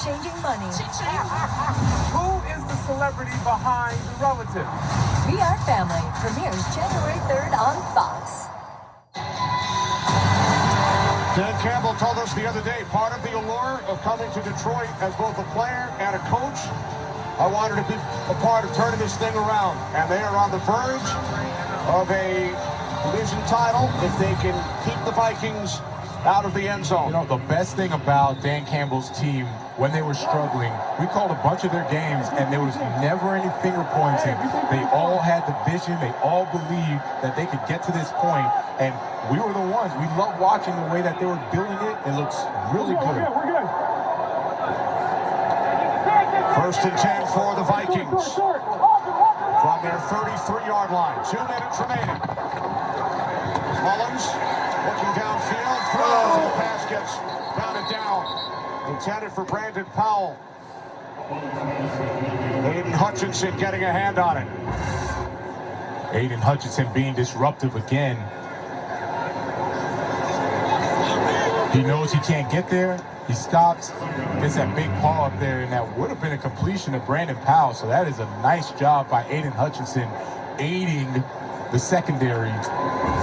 life-changing money. Who is the celebrity behind the relative? We Are Family premieres January 3rd on Fox. Dan Campbell told us the other day, part of the allure of coming to Detroit as both a player and a coach, I wanted to be a part of turning this thing around. And they are on the verge of a division title if they can keep the Vikings out of the end zone. You know, the best thing about Dan Campbell's team, when they were struggling, we called a bunch of their games, and there was never any finger pointing. They all had the vision. They all believed that they could get to this point, and we were the ones. We love watching the way that they were building it. It looks really good. First and 10 for the Vikings from their 33-yard line. 2 minutes remaining. Mullins looking downfield, throws, and the pass gets batted down. Intended for Brandon Powell. Aiden Hutchinson getting a hand on it. Aiden Hutchinson being disruptive again. He knows he can't get there. He stops, gets that big paw up there, and that would have been a completion of Brandon Powell. So that is a nice job by Aiden Hutchinson, aiding the secondary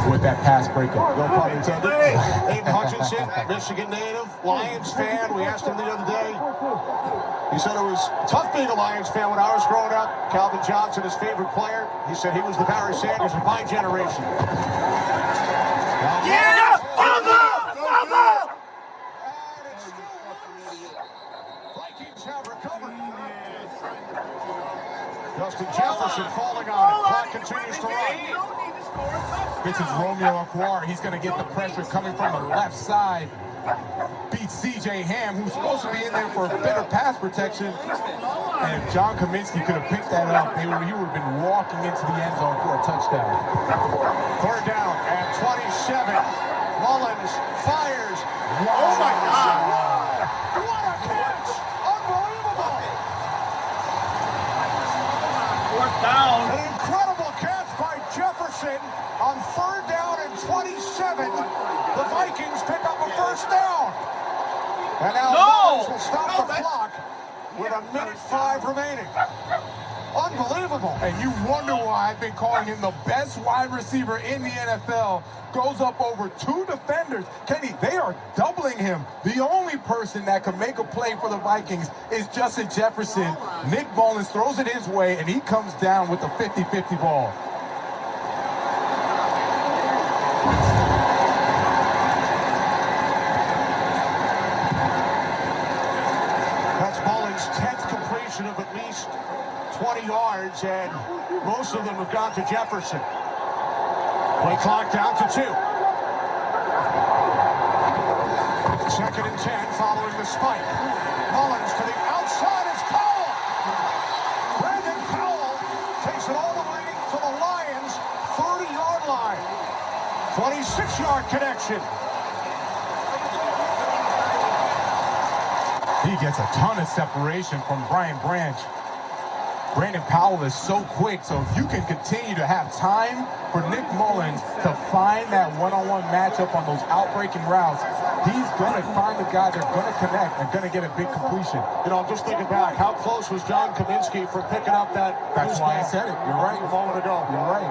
with that pass breakup. No pun intended. Aiden Hutchinson, Michigan native, Lions fan. We asked him the other day. He said it was tough being a Lions fan when I was growing up. Calvin Johnson, his favorite player. He said he was the Barry Sanders of my generation. Yeah! Vikings have recovered. Justin Jefferson falling on it. Clock continues to run. This is Romeo Aquar. He's going to get the pressure coming from the left side. Beats C.J. Ham, who's supposed to be in there for better pass protection. And if John Kaminsky could have picked that up, he would have been walking into the end zone for a touchdown. Third down at 27. Mullins fires. Oh my God! What a catch! Unbelievable! Fourth down. An incredible catch by Jefferson on third down and 27. The Vikings pick up a first down. And now Mullins will stop the clock with 1:05 remaining. Unbelievable. And you wonder why I've been calling him the best wide receiver in the NFL. Goes up over 2 defenders. Kenny, they are doubling him. The only person that can make a play for the Vikings is Justin Jefferson. Nick Mullins throws it his way, and he comes down with the 50-50 ball. That's Mullins' 10th completion of at least 20 yards, and most of them have gone to Jefferson. Play clock down to 2. Second and 10 following the spike. Mullins to the outside. It's Powell. Brandon Powell takes it all the way to the Lions' 30-yard line. 26-yard connection. He gets a ton of separation from Brian Branch. Brandon Powell is so quick, so if you can continue to have time for Nick Mullins to find that one-on-one matchup on those outbreaking routes, he's going to find the guy that's going to connect and going to get a big completion. You know, I'm just thinking back, how close was John Kaminsky from picking up that? That's why I said it. You're right. A moment ago. You're right.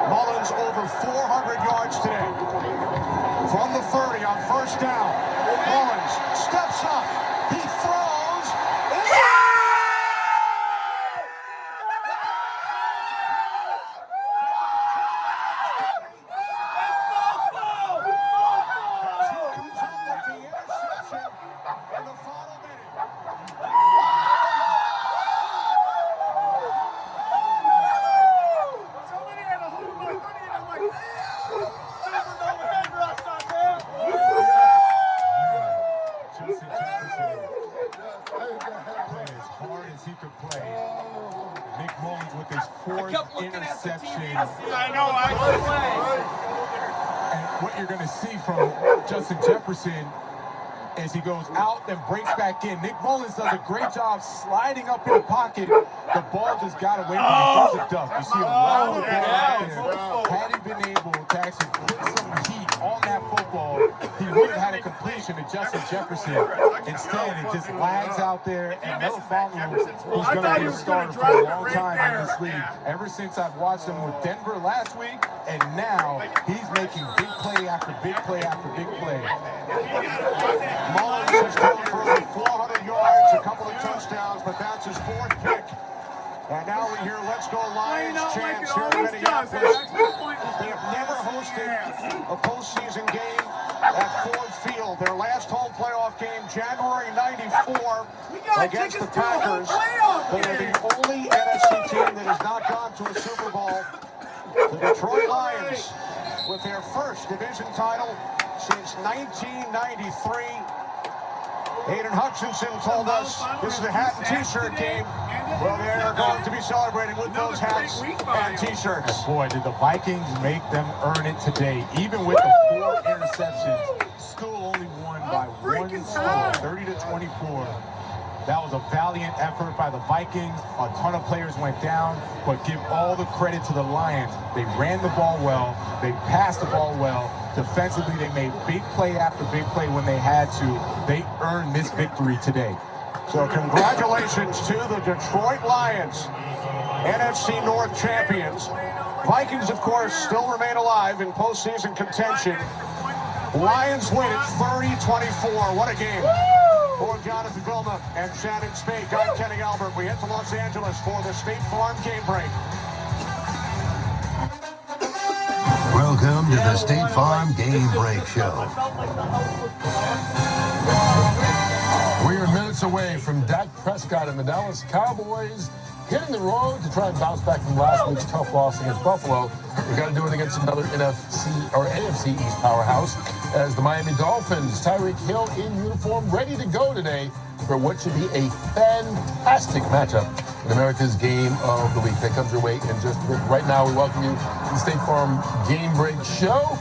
Mullins over 400 yards today. From the 30 on first down. Mullins steps up. He throws. Interception. I know, And what you're going to see from Justin Jefferson is he goes out and breaks back in. Nick Mullins does a great job sliding up in the pocket. The ball just got away from him. There's a duck. You see him wild out there. Had he been able to actually put some heat on that football, he he would have had a completion to Justin Jefferson. Instead, it just lags out there, and Melo who's going to be a starter for a long time in this league. Ever since I've watched him with Denver last week, and now he's making big play after big play after big play. Mullins has thrown for over 400 yards, a couple of touchdowns, but that's his fourth pick. And now we hear "Let's Go Lions" chants here in Minneapolis. They have never hosted a postseason game at Ford Field. Their last home playoff game, January '94, against the Packers. They are the only NFC team that has not gone to a Super Bowl. The Detroit Lions, with their first division title since 1993. Hayden Hutchinson told us this is a hat and t-shirt game. Well, they're going to be celebrating with those hats and t-shirts. Boy, did the Vikings make them earn it today. Even with the 4 interceptions, still only won by one score, 30-24. That was a valiant effort by the Vikings. A ton of players went down, but give all the credit to the Lions. They ran the ball well. They passed the ball well. Defensively, they made big play after big play when they had to. They earned this victory today. So congratulations to the Detroit Lions, NFC North champions. Vikings, of course, still remain alive in postseason contention. Lions win it 30-24. What a game. For Jonathan Vilma and Shannon Spake, I'm Kenny Albert. We head to Los Angeles for the State Farm Game Break. Welcome to the State Farm Game Break Show. We are minutes away from Dak Prescott and the Dallas Cowboys hitting the road to try and bounce back from last week's tough loss against Buffalo. We got to do it against another NFC or AFC East powerhouse as the Miami Dolphins. Tyreek Hill in uniform, ready to go today for what should be a fantastic matchup in America's Game of the Week. That comes your way in just a bit. Right now, we welcome you to the State Farm Game Break Show.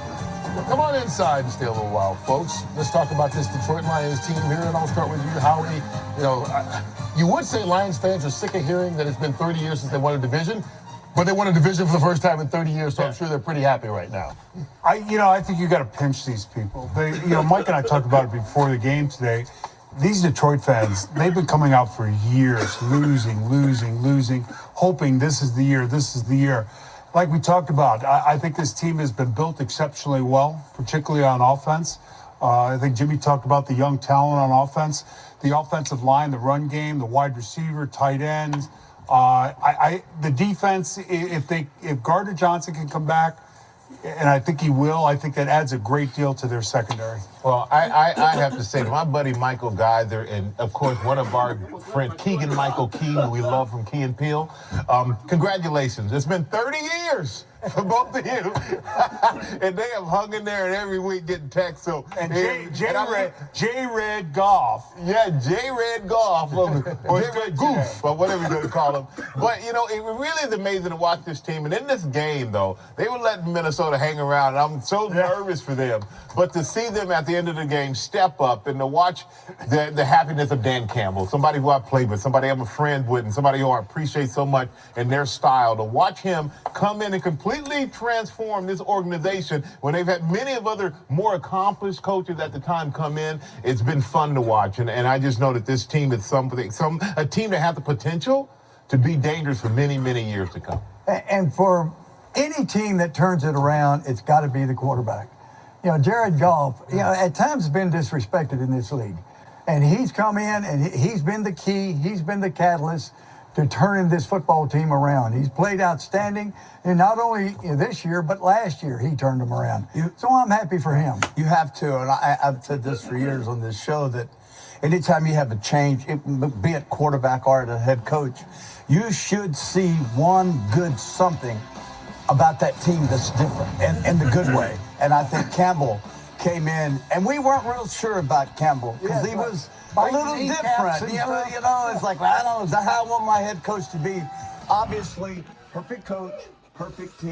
Come on inside and stay a little while, folks. Let's talk about this Detroit Lions team here, and I'll start with you, Howie. You know, you would say Lions fans are sick of hearing that it's been 30 years since they won a division, but they won a division for the first time in 30 years, so I'm sure they're pretty happy right now. I think you got to pinch these people. Mike and I talked about it before the game today. These Detroit fans, they've been coming out for years, losing, hoping this is the year. Like we talked about, I think this team has been built exceptionally well, particularly on offense. I think Jimmy talked about the young talent on offense, the offensive line, the run game, the wide receiver, tight ends. The defense, if Gardner Johnson can come back, and I think he will, I think that adds a great deal to their secondary. Well, I have to say, to my buddy Michael Geyser, and of course one of our friends, Keegan Michael Key, who we love from Key and Peele, congratulations. It's been 30 years for both of you. And they have hung in there and every week getting texts. So, and J-Red Goff. Yeah, J-Red Goff, or J-Red Goof, or whatever you're going to call him. But, you know, it really is amazing to watch this team. And in this game, though, they were letting Minnesota hang around, and I'm so nervous for them. But to see them at the end of the game step up and to watch the happiness of Dan Campbell, somebody who I played with, somebody I'm a friend with, and somebody who I appreciate so much in their style, to watch him come in and completely transform this organization when they've had many of other more accomplished coaches at the time come in, it's been fun to watch. And I just know that this team is a team that has the potential to be dangerous for many, many years to come. And for any team that turns it around, it's got to be the quarterback. You know, Jared Goff, at times has been disrespected in this league. And he's come in and he's been the key, he's been the catalyst to turning this football team around. He's played outstanding, and not only this year, but last year he turned them around. So I'm happy for him. You have to, and I've said this for years on this show, that anytime you have a change, be it quarterback or the head coach, you should see one good something about that team that's different, and in the good way. And I think Campbell came in, and we weren't real sure about Campbell because he was a little different. You know, it's like, I don't know, is that how I want my head coach to be? Obviously, perfect coach, perfect team.